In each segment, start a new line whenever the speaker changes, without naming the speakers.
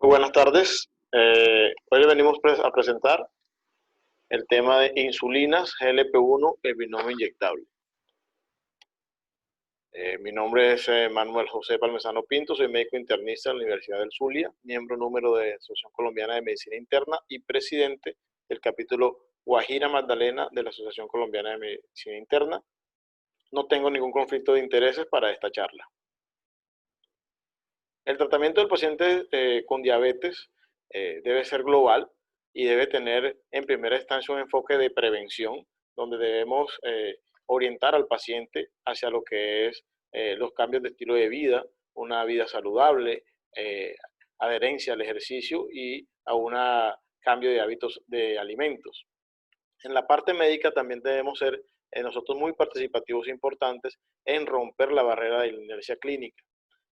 Muy buenas tardes. Hoy le venimos a presentar el tema de insulinas GLP-1, el binomio inyectable. Mi nombre es Manuel José Palmesano Pinto, soy médico internista de la Universidad del Zulia, miembro número de la Asociación Colombiana de Medicina Interna y presidente del capítulo Guajira Magdalena de la Asociación Colombiana de Medicina Interna. No tengo ningún conflicto de intereses para esta charla. El tratamiento del paciente con diabetes debe ser global y debe tener en primera instancia un enfoque de prevención, donde debemos orientar al paciente hacia lo que es los cambios de estilo de vida, una vida saludable, adherencia al ejercicio y a un cambio de hábitos de alimentos. En la parte médica también debemos ser nosotros muy participativos e importantes en romper la barrera de la inercia clínica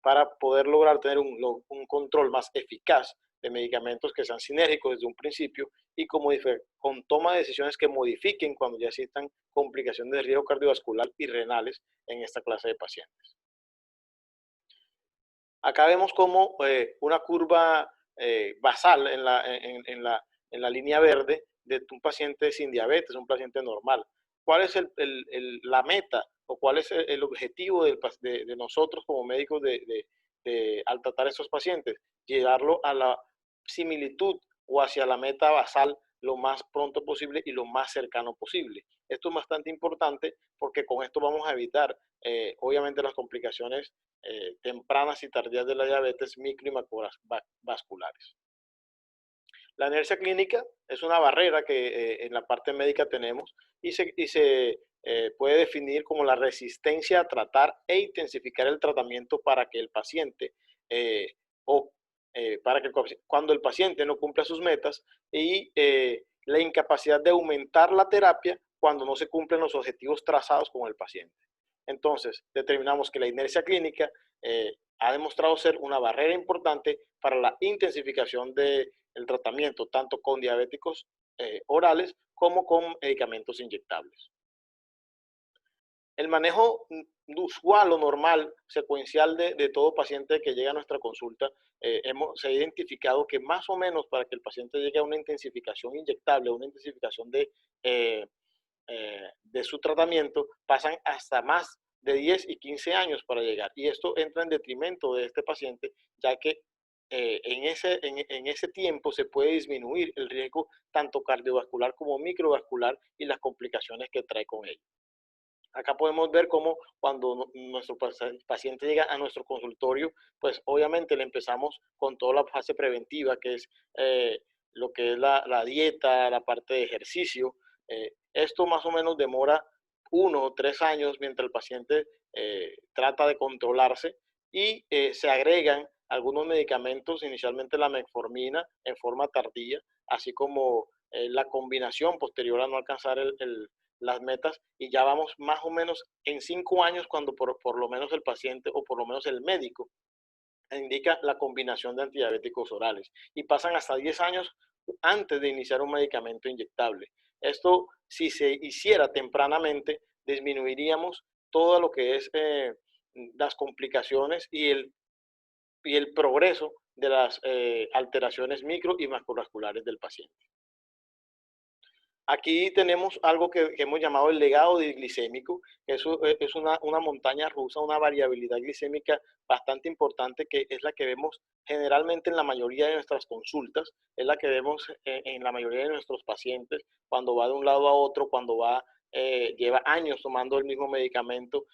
para poder lograr tener un control más eficaz de medicamentos que sean sinérgicos desde un principio y con toma de decisiones que modifiquen cuando ya existan complicaciones de riesgo cardiovascular y renales en esta clase de pacientes. Acá vemos como una curva basal en la línea verde de un paciente sin diabetes, un paciente normal. ¿Cuál es la meta o cuál es el objetivo de nosotros como médicos al tratar a estos pacientes? Llevarlo a la similitud o hacia la meta basal lo más pronto posible y lo más cercano posible. Esto es bastante importante porque con esto vamos a evitar, obviamente, las complicaciones tempranas y tardías de la diabetes micro y macrovasculares. La inercia clínica es una barrera que en la parte médica tenemos y se puede definir como la resistencia a tratar e intensificar el tratamiento para que el paciente cuando el paciente no cumpla sus metas y la incapacidad de aumentar la terapia cuando no se cumplen los objetivos trazados con el paciente. Entonces, determinamos que la inercia clínica ha demostrado ser una barrera importante para la intensificación del tratamiento, tanto con diabéticos orales como con medicamentos inyectables. El manejo usual o normal, secuencial de todo paciente que llega a nuestra consulta, se ha identificado que más o menos para que el paciente llegue a una intensificación inyectable, una intensificación de su tratamiento, pasan hasta más de 10 y 15 años para llegar. Y esto entra en detrimento de este paciente, ya que en ese tiempo se puede disminuir el riesgo tanto cardiovascular como microvascular y las complicaciones que trae con ello. Acá podemos ver cómo cuando nuestro paciente llega a nuestro consultorio, pues obviamente le empezamos con toda la fase preventiva, que es lo que es la dieta, la parte de ejercicio. Esto más o menos demora 1 o 3 años mientras el paciente trata de controlarse y se agregan algunos medicamentos, inicialmente la metformina en forma tardía, así como la combinación posterior a no alcanzar las metas y ya vamos más o menos en 5 años cuando por lo menos el paciente o por lo menos el médico indica la combinación de antidiabéticos orales y pasan hasta 10 años antes de iniciar un medicamento inyectable. Esto, si se hiciera tempranamente, disminuiríamos todo lo que es las complicaciones y el progreso de las alteraciones micro y macrovasculares del paciente. Aquí tenemos algo que hemos llamado el legado glicémico, que es una montaña rusa, una variabilidad glicémica bastante importante, que es la que vemos generalmente en la mayoría de nuestras consultas, es la que vemos en la mayoría de nuestros pacientes, cuando va de un lado a otro, cuando lleva años tomando el mismo medicamento,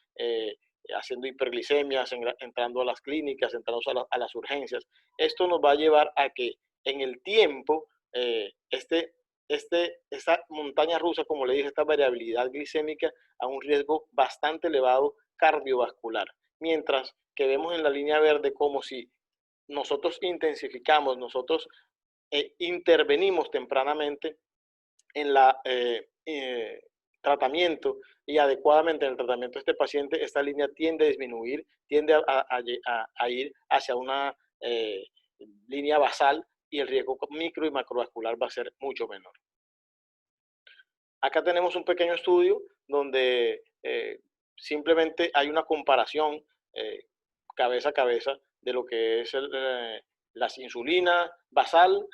haciendo hiperglicemias, entrando a las clínicas, entrando a las urgencias. Esto nos va a llevar a que en el tiempo esta montaña rusa, como le dije, esta variabilidad glicémica a un riesgo bastante elevado cardiovascular. Mientras que vemos en la línea verde como si nosotros intensificamos, nosotros intervenimos tempranamente en tratamiento y adecuadamente en el tratamiento de este paciente, esta línea tiende a disminuir, tiende a ir hacia una línea basal y el riesgo micro y macrovascular va a ser mucho menor. Acá tenemos un pequeño estudio donde simplemente hay una comparación cabeza a cabeza de lo que es la insulina basal,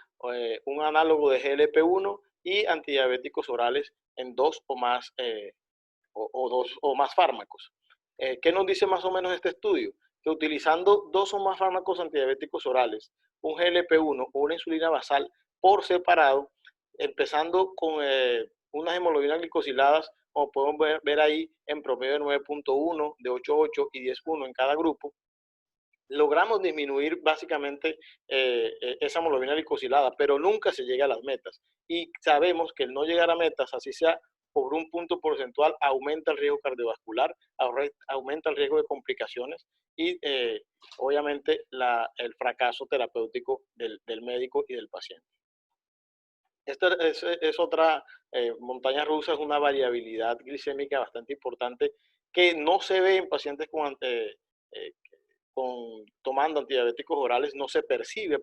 un análogo de GLP-1 y antidiabéticos orales en dos o más, dos o más fármacos. ¿Qué nos dice más o menos este estudio? Que utilizando dos o más fármacos antidiabéticos orales, un GLP-1 o una insulina basal por separado, empezando con unas hemoglobinas glicosiladas, como podemos ver ahí, en promedio de 9.1, de 8.8 y 10.1 en cada grupo, logramos disminuir básicamente esa hemoglobina glicosilada, pero nunca se llega a las metas. Y sabemos que el no llegar a metas, así sea por un punto porcentual, aumenta el riesgo cardiovascular, aumenta el riesgo de complicaciones y obviamente el fracaso terapéutico del médico y del paciente. Esta es otra montaña rusa, es una variabilidad glicémica bastante importante que no se ve en pacientes tomando antidiabéticos orales, no se percibe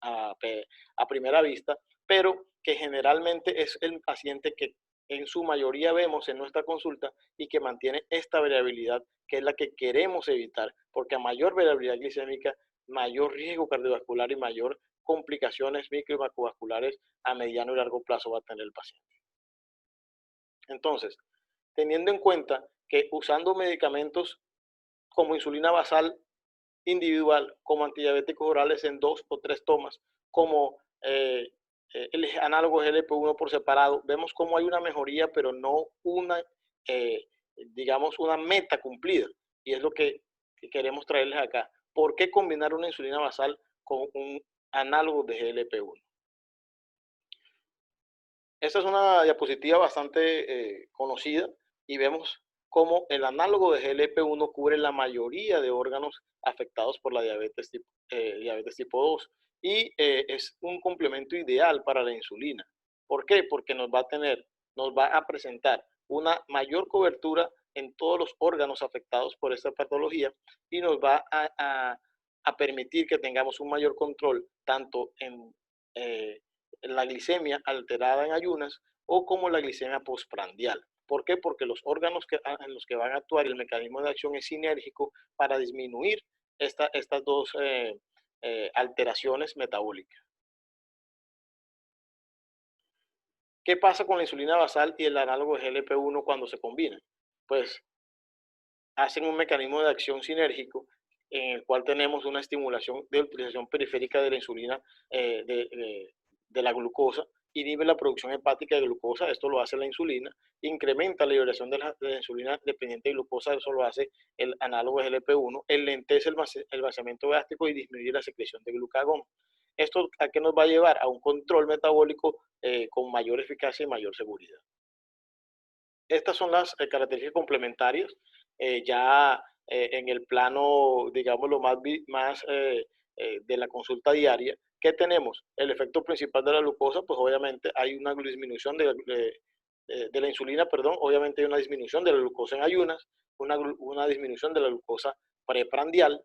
a primera vista, pero que generalmente es el paciente que en su mayoría vemos en nuestra consulta y que mantiene esta variabilidad, que es la que queremos evitar, porque a mayor variabilidad glicémica, mayor riesgo cardiovascular y mayor complicaciones micro y macrovasculares a mediano y largo plazo va a tener el paciente. Entonces, teniendo en cuenta que usando medicamentos como insulina basal individual, como antidiabéticos orales en 2 o 3 tomas, como el análogo GLP-1 por separado, vemos cómo hay una mejoría, pero no una, digamos, una meta cumplida. Y es lo que queremos traerles acá. ¿Por qué combinar una insulina basal con un análogo de GLP-1? Esta es una diapositiva bastante conocida y vemos cómo el análogo de GLP-1 cubre la mayoría de órganos afectados por la diabetes tipo 2 y es un complemento ideal para la insulina. ¿Por qué? Porque nos va a presentar una mayor cobertura en todos los órganos afectados por esta patología y nos va a permitir que tengamos un mayor control tanto en la glicemia alterada en ayunas o como la glicemia postprandial. ¿Por qué? Porque los órganos en los que van a actuar y el mecanismo de acción es sinérgico para disminuir estas dos alteraciones metabólicas. ¿Qué pasa con la insulina basal y el análogo de GLP-1 cuando se combinan? Pues hacen un mecanismo de acción sinérgico en el cual tenemos una estimulación de utilización periférica de la insulina, de la glucosa, inhibe la producción hepática de glucosa, esto lo hace la insulina, incrementa la liberación de la insulina dependiente de glucosa, eso lo hace el análogo de GLP-1, enlentece el vaciamiento gástrico y disminuye la secreción de glucagón. ¿Esto a qué nos va a llevar? A un control metabólico con mayor eficacia y mayor seguridad. Estas son las características complementarias, ya en el plano, digamos, lo más de la consulta diaria. ¿Qué tenemos? El efecto principal de la glucosa, pues obviamente hay una disminución de la insulina, perdón, obviamente hay una disminución de la glucosa en ayunas, una disminución de la glucosa preprandial,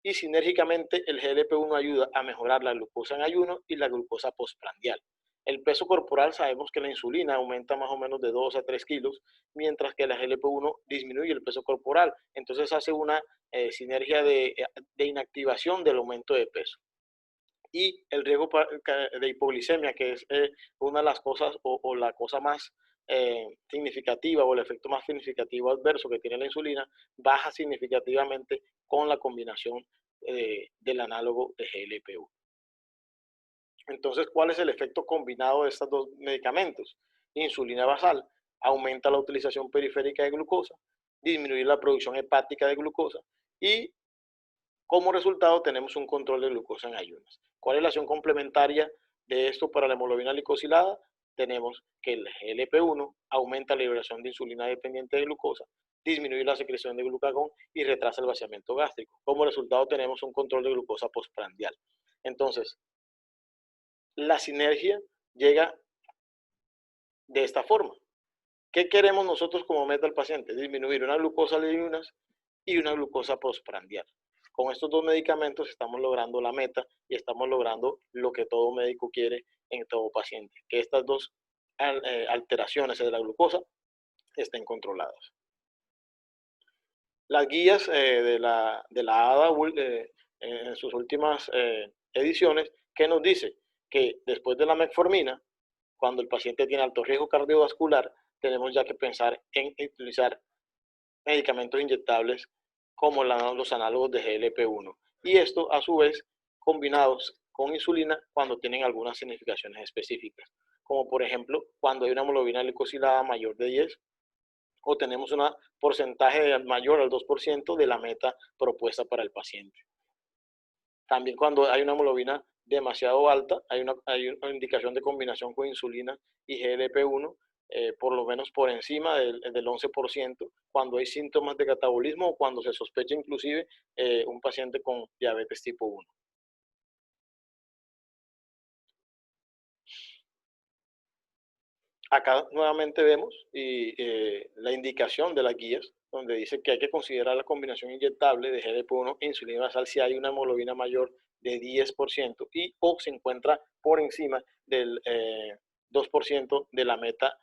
y sinérgicamente el GLP-1 ayuda a mejorar la glucosa en ayuno y la glucosa postprandial. El peso corporal, sabemos que la insulina aumenta más o menos de 2 a 3 kilos, mientras que la GLP-1 disminuye el peso corporal. Entonces hace una sinergia de inactivación del aumento de peso. Y el riesgo de hipoglicemia, que es una de las cosas o la cosa más significativa o el efecto más significativo adverso que tiene la insulina, baja significativamente con la combinación del análogo de GLP-1. Entonces, ¿cuál es el efecto combinado de estos dos medicamentos? Insulina basal aumenta la utilización periférica de glucosa, disminuye la producción hepática de glucosa y como resultado tenemos un control de glucosa en ayunas. ¿Cuál es la acción complementaria de esto para la hemoglobina glicosilada? Tenemos que el GLP-1 aumenta la liberación de insulina dependiente de glucosa, disminuye la secreción de glucagón y retrasa el vaciamiento gástrico. Como resultado tenemos un control de glucosa postprandial. Entonces, la sinergia llega de esta forma. ¿Qué queremos nosotros como meta al paciente? Disminuir una glucosa de ayunas y una glucosa postprandial. Con estos dos medicamentos estamos logrando la meta y estamos logrando lo que todo médico quiere en todo paciente, que estas dos alteraciones de la glucosa estén controladas. Las guías de la ADA en sus últimas ediciones, que nos dice que después de la metformina, cuando el paciente tiene alto riesgo cardiovascular, tenemos ya que pensar en utilizar medicamentos inyectables como los análogos de GLP-1. Y esto, a su vez, combinados con insulina cuando tienen algunas significaciones específicas, como por ejemplo cuando hay una hemoglobina glicosilada mayor de 10 o tenemos un porcentaje mayor al 2% de la meta propuesta para el paciente. También cuando hay una hemoglobina demasiado alta, hay una indicación de combinación con insulina y GLP-1, por lo menos por encima del 11%, cuando hay síntomas de catabolismo o cuando se sospecha inclusive un paciente con diabetes tipo 1. Acá nuevamente vemos la indicación de las guías, donde dice que hay que considerar la combinación inyectable de GLP-1 e insulina basal si hay una hemoglobina mayor de 10% y o se encuentra por encima del 2% de la meta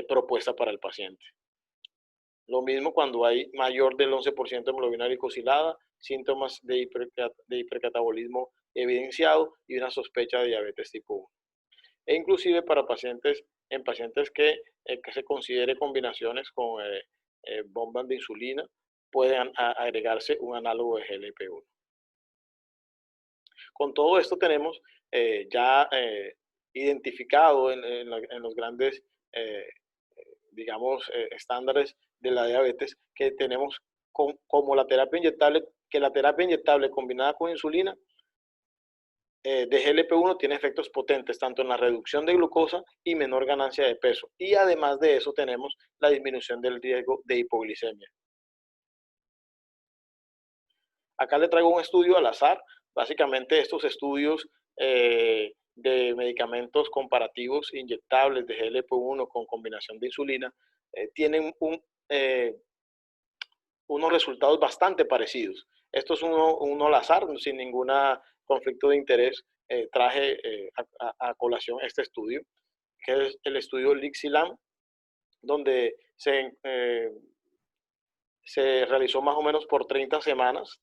propuesta para el paciente. Lo mismo cuando hay mayor del 11% de hemoglobina glicosilada, síntomas de hipercatabolismo evidenciado y una sospecha de diabetes tipo 1. E inclusive para pacientes que se considere combinaciones con bombas de insulina, pueden agregarse un análogo de GLP-1. Con todo esto tenemos ya identificado en los grandes, eh, digamos, estándares de la diabetes que tenemos como la terapia inyectable, que la terapia inyectable combinada con insulina de GLP-1 tiene efectos potentes tanto en la reducción de glucosa y menor ganancia de peso. Y además de eso tenemos la disminución del riesgo de hipoglicemia. Acá le traigo un estudio al azar. Básicamente estos estudios de medicamentos comparativos inyectables de GLP-1 con combinación de insulina tienen unos resultados bastante parecidos. Esto es uno al azar, sin ningún conflicto de interés. Traje a colación este estudio, que es el estudio Lixilam, donde se realizó más o menos por 30 semanas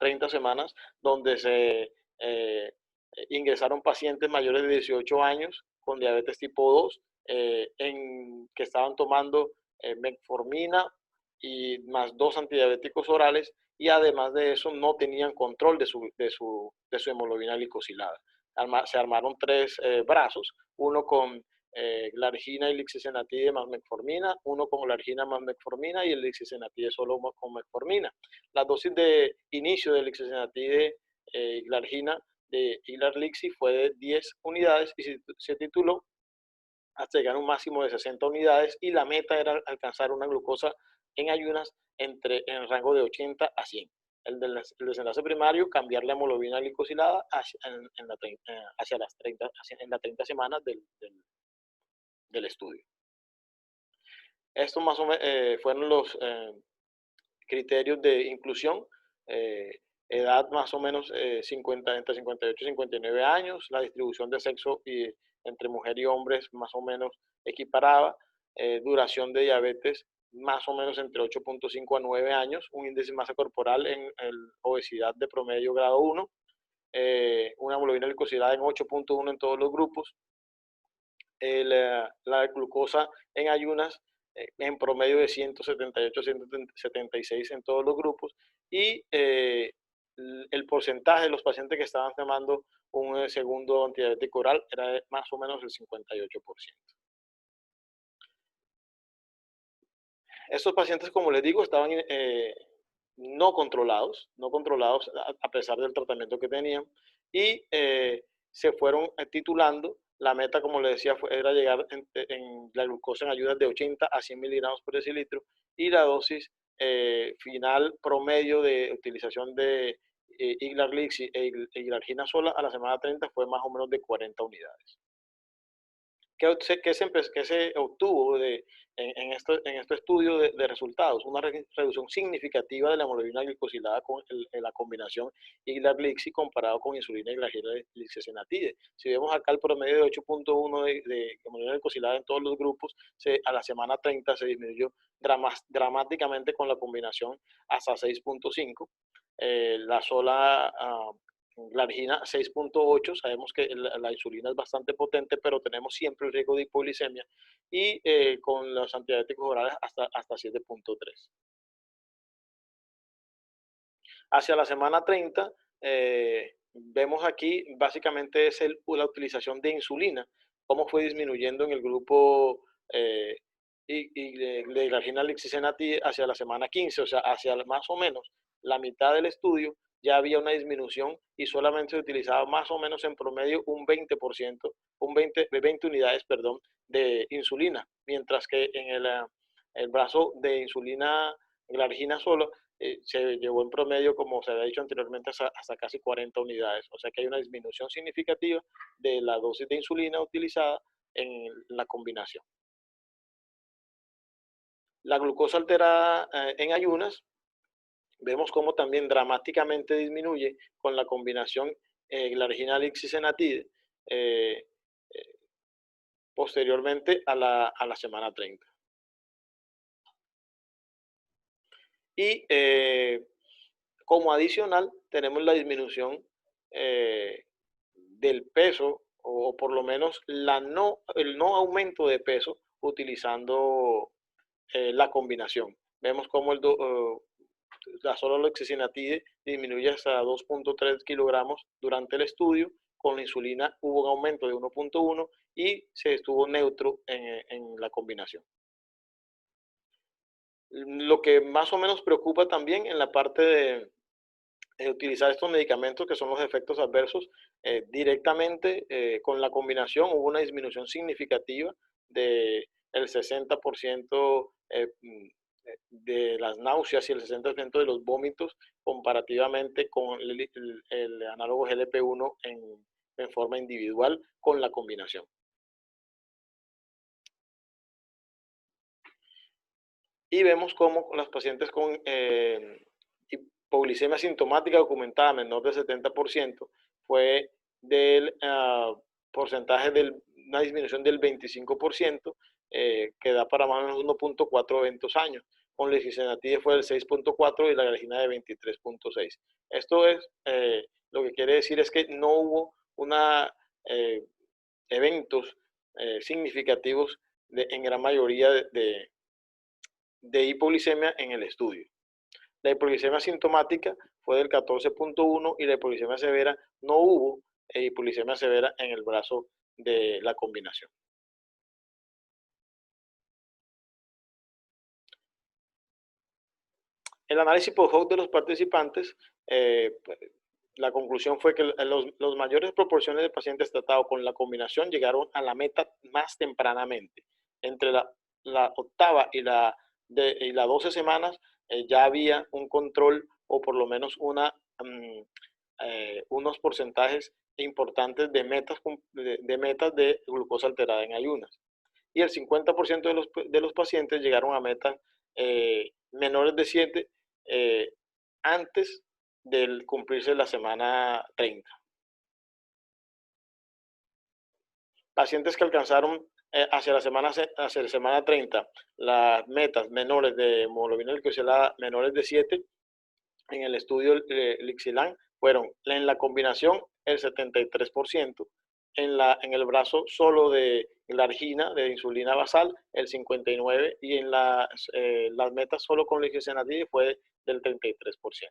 donde se ingresaron pacientes mayores de 18 años con diabetes tipo 2 que estaban tomando metformina y más dos antidiabéticos orales y además de eso no tenían control de su hemoglobina glicosilada. Se armaron tres brazos, uno con glargina y lixisenatide más metformina, uno con glargina más metformina y el lixisenatide solo con metformina. La dosis de inicio de lixisenatide y glargina de Ilar-Lixi fue de 10 unidades y se tituló hasta llegar a un máximo de 60 unidades y la meta era alcanzar una glucosa en ayunas en el rango de 80 a 100. El desenlace primario, cambiar la hemoglobina glicosilada hacia las 30 semanas del estudio. Estos más o menos fueron los criterios de inclusión. Edad más o menos entre 58 y 59 años, la distribución de sexo entre mujer y hombres más o menos equiparada, duración de diabetes más o menos entre 8.5 a 9 años, un índice de masa corporal en obesidad de promedio grado 1, una hemoglobina glicosilada en 8.1 en todos los grupos, la glucosa en ayunas en promedio de 178 a 176 en todos los grupos y el porcentaje de los pacientes que estaban tomando un segundo antidiabético oral era de más o menos el 58%. Estos pacientes, como les digo, estaban no controlados a pesar del tratamiento que tenían y se fueron titulando. La meta, como les decía, era llegar en la glucosa en ayudas de 80 a 100 miligramos por decilitro y la dosis final promedio de utilización de Iglar-Lixi e Iglargina sola a la semana 30 fue más o menos de 40 unidades. ¿Qué se obtuvo en este estudio de resultados? Una reducción significativa de la hemoglobina glicosilada con la combinación Iglar-Lixi comparado con insulina y glargina lixisenatide. Si vemos acá el promedio de 8.1 de hemoglobina glicosilada en todos los grupos, a la semana 30 se disminuyó dramáticamente con la combinación hasta 6.5. La sola glargina 6.8, sabemos que la insulina es bastante potente, pero tenemos siempre el riesgo de hipoglicemia, y con los antidiabéticos orales hasta 7.3. Hacia la semana 30, vemos aquí básicamente es la utilización de insulina, cómo fue disminuyendo en el grupo de glargina lixisenatide hacia la semana 15, o sea, hacia más o menos la mitad del estudio ya había una disminución y solamente se utilizaba más o menos en promedio un 20%, 20 unidades, perdón, de insulina, mientras que en el brazo de insulina glargina solo se llevó en promedio, como se había dicho anteriormente, hasta casi 40 unidades. O sea que hay una disminución significativa de la dosis de insulina utilizada en la combinación. La glucosa alterada en ayunas, vemos cómo también dramáticamente disminuye con la combinación glargina lixisenatide posteriormente a la semana 30. Y como adicional, tenemos la disminución del peso, o por lo menos el no aumento de peso utilizando la combinación. Vemos cómo la sololoxicinatina disminuye hasta 2.3 kilogramos durante el estudio. Con la insulina hubo un aumento de 1.1 y se estuvo neutro en la combinación. Lo que más o menos preocupa también en la parte de utilizar estos medicamentos, que son los efectos adversos, directamente con la combinación hubo una disminución significativa del 60% de las náuseas y el 60% de los vómitos comparativamente con el análogo GLP-1 en forma individual con la combinación. Y vemos cómo los pacientes con hipoglicemia sintomática documentada menor del 70% fue del porcentaje de una disminución del 25%, que da para más o menos 1.4 eventos años. Con la lixisenatide fue del 6.4 y la glargina de 23.6. Esto es, lo que quiere decir es que no hubo eventos significativos en gran mayoría de hipoglicemia en el estudio. La hipoglicemia sintomática fue del 14.1 y la hipoglicemia severa no hubo hipoglicemia severa en el brazo de la combinación. El análisis post-hoc de los participantes, la conclusión fue que los mayores proporciones de pacientes tratados con la combinación llegaron a la meta más tempranamente. Entre la octava y la 12 semanas ya había un control o por lo menos unos porcentajes importantes de metas de glucosa alterada en ayunas. Y el 50% de los pacientes llegaron a metas menores de 7 antes del cumplirse la semana 30. Pacientes que alcanzaron hacia la semana 30 las metas menores de hemoglobina glicosilada menores de 7 en el estudio Lixilan fueron en la combinación el 73%, en el brazo solo de glargina, de insulina basal, el 59%, y en las metas solo con lixisenatide fue del 33%.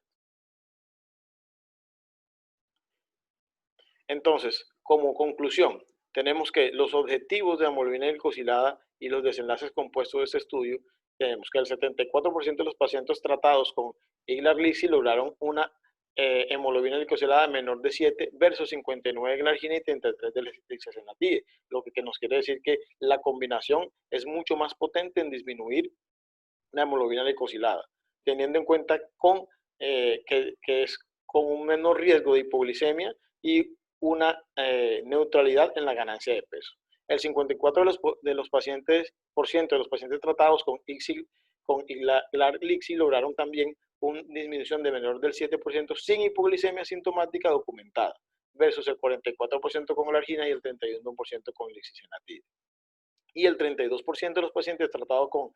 Entonces, como conclusión, tenemos que los objetivos de hemoglobina glicosilada y los desenlaces compuestos de este estudio, tenemos que el 74% de los pacientes tratados con iglarglixi lograron una hemoglobina glicosilada menor de 7 versus 59 de glargina y 33 de lixisenatide, lo que nos quiere decir que la combinación es mucho más potente en disminuir la hemoglobina glicosilada, teniendo en cuenta que es con un menor riesgo de hipoglicemia y una neutralidad en la ganancia de peso. El 54% de los pacientes tratados con iglarglixi lograron también una disminución de menor del 7% sin hipoglicemia sintomática documentada, versus el 44% con glargina y el 31% con lixisenatide. Y el 32% de los pacientes tratados con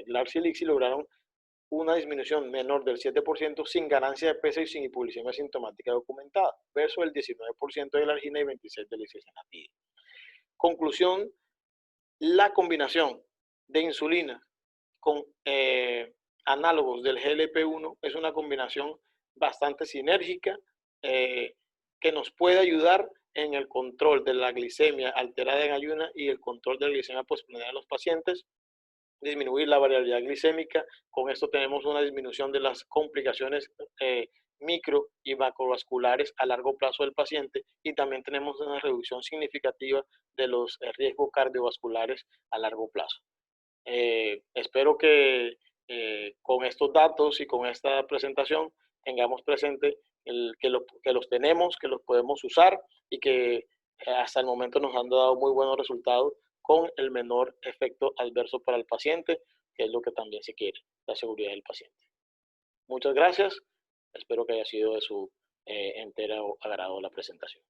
glargilixi lograron una disminución menor del 7% sin ganancia de peso y sin hipoglucemia sintomática documentada, versus el 19% de la argina y 26% de la isocianatina. Conclusión, la combinación de insulina con análogos del GLP-1 es una combinación bastante sinérgica que nos puede ayudar en el control de la glicemia alterada en ayuna y el control de la glicemia postprandial en los pacientes, disminuir la variabilidad glicémica. Con esto tenemos una disminución de las complicaciones micro y macrovasculares a largo plazo del paciente, y también tenemos una reducción significativa de los riesgos cardiovasculares a largo plazo. Espero que con estos datos y con esta presentación tengamos presente que los tenemos, que los podemos usar y que hasta el momento nos han dado muy buenos resultados con el menor efecto adverso para el paciente, que es lo que también se quiere, la seguridad del paciente. Muchas gracias. Espero que haya sido de su entero agrado la presentación.